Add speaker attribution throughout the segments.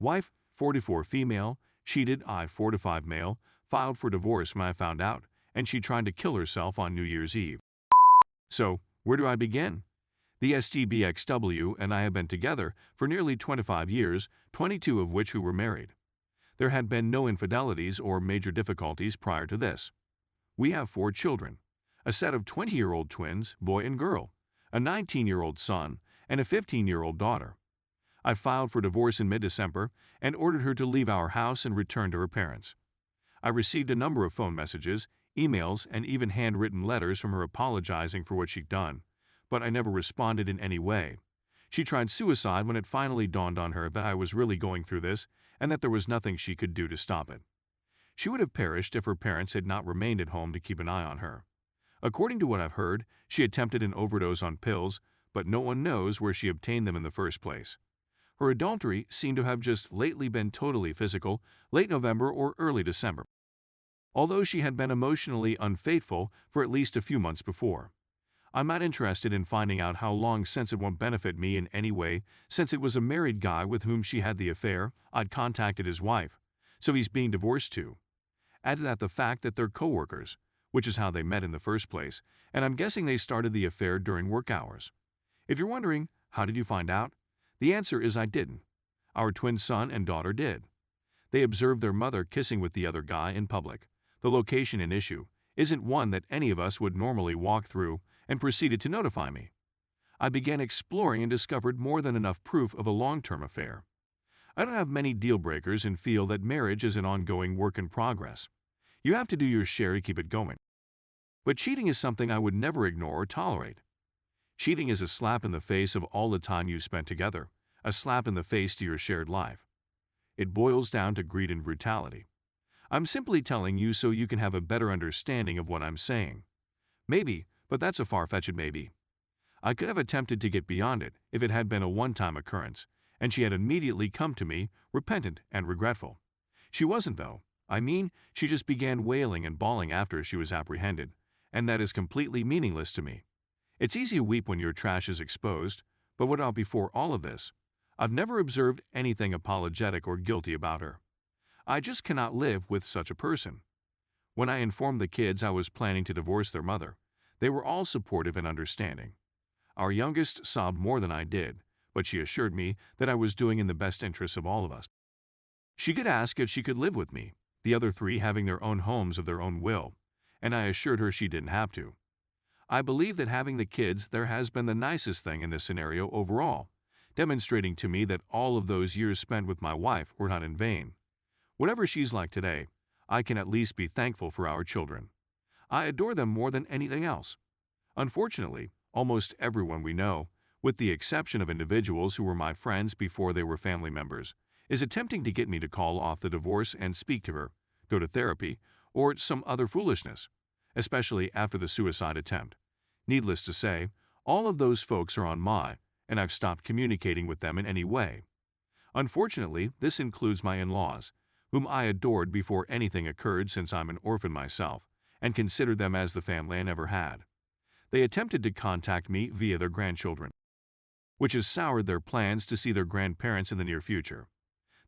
Speaker 1: Wife, 44 female, cheated I 45 male, filed for divorce when I found out, and she tried to kill herself on New Year's Eve. So, where do I begin? The STBXW and I have been together for nearly 25 years, 22 of which we were married. There had been no infidelities or major difficulties prior to this. We have 4 children, a set of 20-year-old twins, boy and girl, a 19-year-old son, and a 15-year-old daughter. I filed for divorce in mid-December and ordered her to leave our house and return to her parents. I received a number of phone messages, emails, and even handwritten letters from her apologizing for what she'd done, but I never responded in any way. She tried suicide when it finally dawned on her that I was really going through this and that there was nothing she could do to stop it. She would have perished if her parents had not remained at home to keep an eye on her. According to what I've heard, she attempted an overdose on pills, but no one knows where she obtained them in the first place. Her adultery seemed to have just lately been totally physical, late November or early December, although she had been emotionally unfaithful for at least a few months before. I'm not interested in finding out how long, since it won't benefit me in any way, since it was a married guy with whom she had the affair. I'd contacted his wife, so he's being divorced too. Add to that the fact that they're co-workers, which is how they met in the first place, and I'm guessing they started the affair during work hours. If you're wondering, how did you find out? The answer is I didn't. Our twin son and daughter did. They observed their mother kissing with the other guy in public. The location in issue isn't one that any of us would normally walk through, and proceeded to notify me. I began exploring and discovered more than enough proof of a long-term affair. I don't have many deal breakers and feel that marriage is an ongoing work in progress. You have to do your share to keep it going. But cheating is something I would never ignore or tolerate. Cheating is a slap in the face of all the time you spent together, a slap in the face to your shared life. It boils down to greed and brutality. I'm simply telling you so you can have a better understanding of what I'm saying. Maybe, but that's a far-fetched maybe. I could have attempted to get beyond it if it had been a one-time occurrence, and she had immediately come to me, repentant and regretful. She wasn't, though. I mean, she just began wailing and bawling after she was apprehended, and that is completely meaningless to me. It's easy to weep when your trash is exposed, but what about before all of this? I've never observed anything apologetic or guilty about her. I just cannot live with such a person. When I informed the kids I was planning to divorce their mother, they were all supportive and understanding. Our youngest sobbed more than I did, but she assured me that I was doing in the best interests of all of us. She could ask if she could live with me, the other 3 having their own homes of their own will, and I assured her she didn't have to. I believe that having the kids there has been the nicest thing in this scenario overall, demonstrating to me that all of those years spent with my wife were not in vain. Whatever she's like today, I can at least be thankful for our children. I adore them more than anything else. Unfortunately, almost everyone we know, with the exception of individuals who were my friends before they were family members, is attempting to get me to call off the divorce and speak to her, go to therapy, or some other foolishness, especially after the suicide attempt. Needless to say, all of those folks are on my, and I've stopped communicating with them in any way. Unfortunately, this includes my in-laws, whom I adored before anything occurred since I'm an orphan myself, and considered them as the family I never had. They attempted to contact me via their grandchildren, which has soured their plans to see their grandparents in the near future.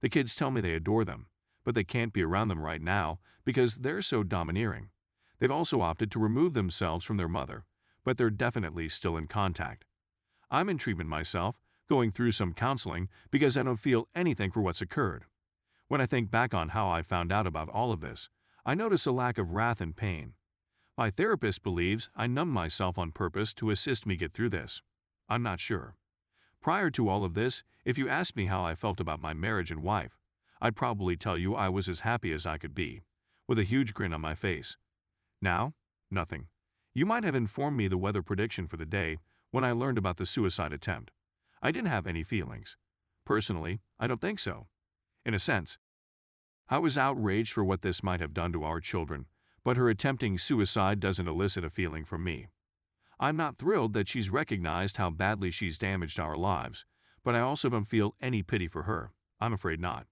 Speaker 1: The kids tell me they adore them, but they can't be around them right now because they're so domineering. They've also opted to remove themselves from their mother, but they're definitely still in contact. I'm in treatment myself, going through some counseling because I don't feel anything for what's occurred. When I think back on how I found out about all of this, I notice a lack of wrath and pain. My therapist believes I numbed myself on purpose to assist me get through this. I'm not sure. Prior to all of this, if you asked me how I felt about my marriage and wife, I'd probably tell you I was as happy as I could be, with a huge grin on my face. Now, nothing. You might have informed me the weather prediction for the day when I learned about the suicide attempt. I didn't have any feelings. Personally, I don't think so. In a sense, I was outraged for what this might have done to our children, but her attempting suicide doesn't elicit a feeling from me. I'm not thrilled that she's recognized how badly she's damaged our lives, but I also don't feel any pity for her. I'm afraid not.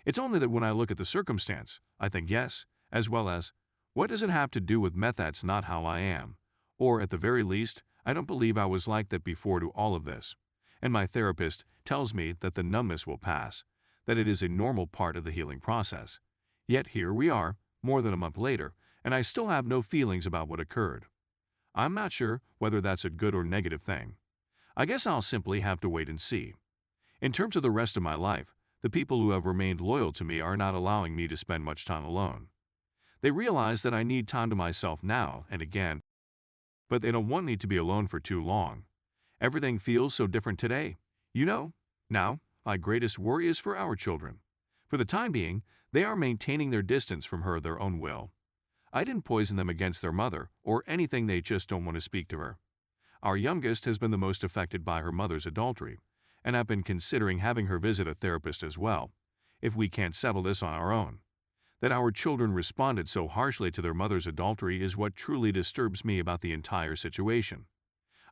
Speaker 1: It's only that when I look at the circumstance, I think yes, as well as, what does it have to do with meth? That's not how I am. Or at the very least, I don't believe I was like that before to all of this. And my therapist tells me that the numbness will pass, that it is a normal part of the healing process. Yet here we are, more than a month later, and I still have no feelings about what occurred. I'm not sure whether that's a good or negative thing. I guess I'll simply have to wait and see. In terms of the rest of my life, the people who have remained loyal to me are not allowing me to spend much time alone. They realize that I need time to myself now and again, but they don't want me to be alone for too long. Everything feels so different today. Now, my greatest worry is for our children. For the time being, they are maintaining their distance from her their own will. I didn't poison them against their mother or anything, they just don't want to speak to her. Our youngest has been the most affected by her mother's adultery, and I've been considering having her visit a therapist as well, if we can't settle this on our own. That our children responded so harshly to their mother's adultery is what truly disturbs me about the entire situation.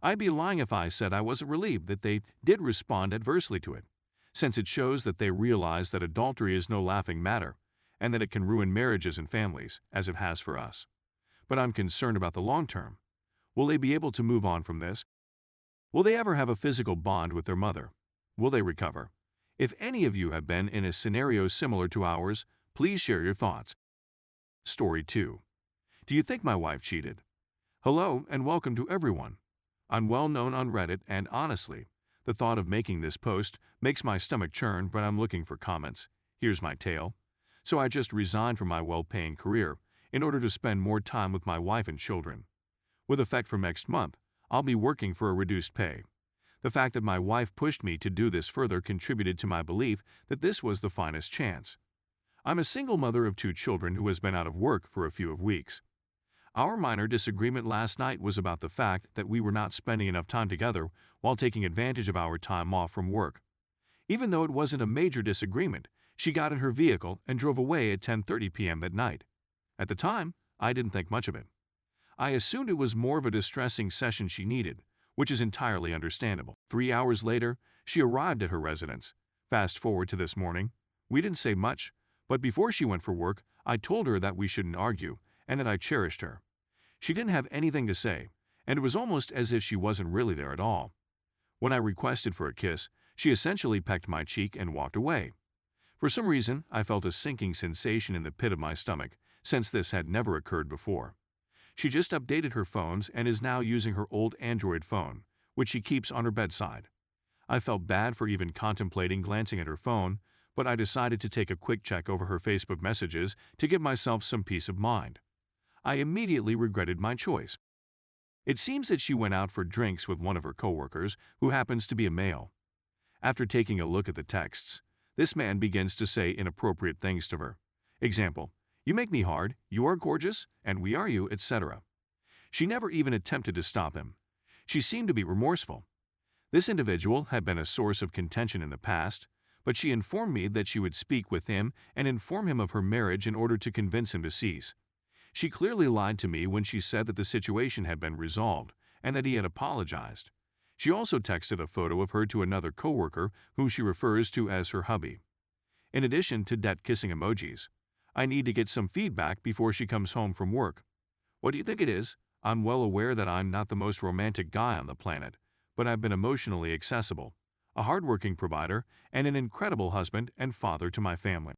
Speaker 1: I'd be lying if I said I wasn't relieved that they did respond adversely to it, since it shows that they realize that adultery is no laughing matter and that it can ruin marriages and families, as it has for us. But I'm concerned about the long term. Will they be able to move on from this? Will they ever have a physical bond with their mother? Will they recover? If any of you have been in a scenario similar to ours, please share your thoughts. Story 2. Do you think my wife cheated? Hello and welcome to everyone. I'm well known on Reddit, and honestly, the thought of making this post makes my stomach churn, but I'm looking for comments. Here's my tale. So I just resigned from my well-paying career in order to spend more time with my wife and children. With effect from next month, I'll be working for a reduced pay. The fact that my wife pushed me to do this further contributed to my belief that this was the finest chance. I'm a single mother of 2 children who has been out of work for a few weeks. Our minor disagreement last night was about the fact that we were not spending enough time together while taking advantage of our time off from work. Even though it wasn't a major disagreement, she got in her vehicle and drove away at 10:30 p.m. that night. At the time, I didn't think much of it. I assumed it was more of a distressing session she needed, which is entirely understandable. 3 hours later, she arrived at her residence. Fast forward to this morning. We didn't say much, but before she went for work, I told her that we shouldn't argue and that I cherished her. She didn't have anything to say, and it was almost as if she wasn't really there at all. When I requested for a kiss, she essentially pecked my cheek and walked away. For some reason, I felt a sinking sensation in the pit of my stomach, since this had never occurred before. She just updated her phones and is now using her old Android phone, which she keeps on her bedside. I felt bad for even contemplating glancing at her phone, but I decided to take a quick check over her Facebook messages to give myself some peace of mind. I immediately regretted my choice. It seems that she went out for drinks with one of her coworkers, who happens to be a male. After taking a look at the texts, this man begins to say inappropriate things to her. Example, "You make me hard, you are gorgeous, and we are you," etc. She never even attempted to stop him. She seemed to be remorseful. This individual had been a source of contention in the past, but she informed me that she would speak with him and inform him of her marriage in order to convince him to cease. She clearly lied to me when she said that the situation had been resolved and that he had apologized. She also texted a photo of her to another coworker whom she refers to as her hubby. In addition to debt kissing emojis, I need to get some feedback before she comes home from work. What do you think it is? I'm well aware that I'm not the most romantic guy on the planet, but I've been emotionally accessible, a hardworking provider, and an incredible husband and father to my family.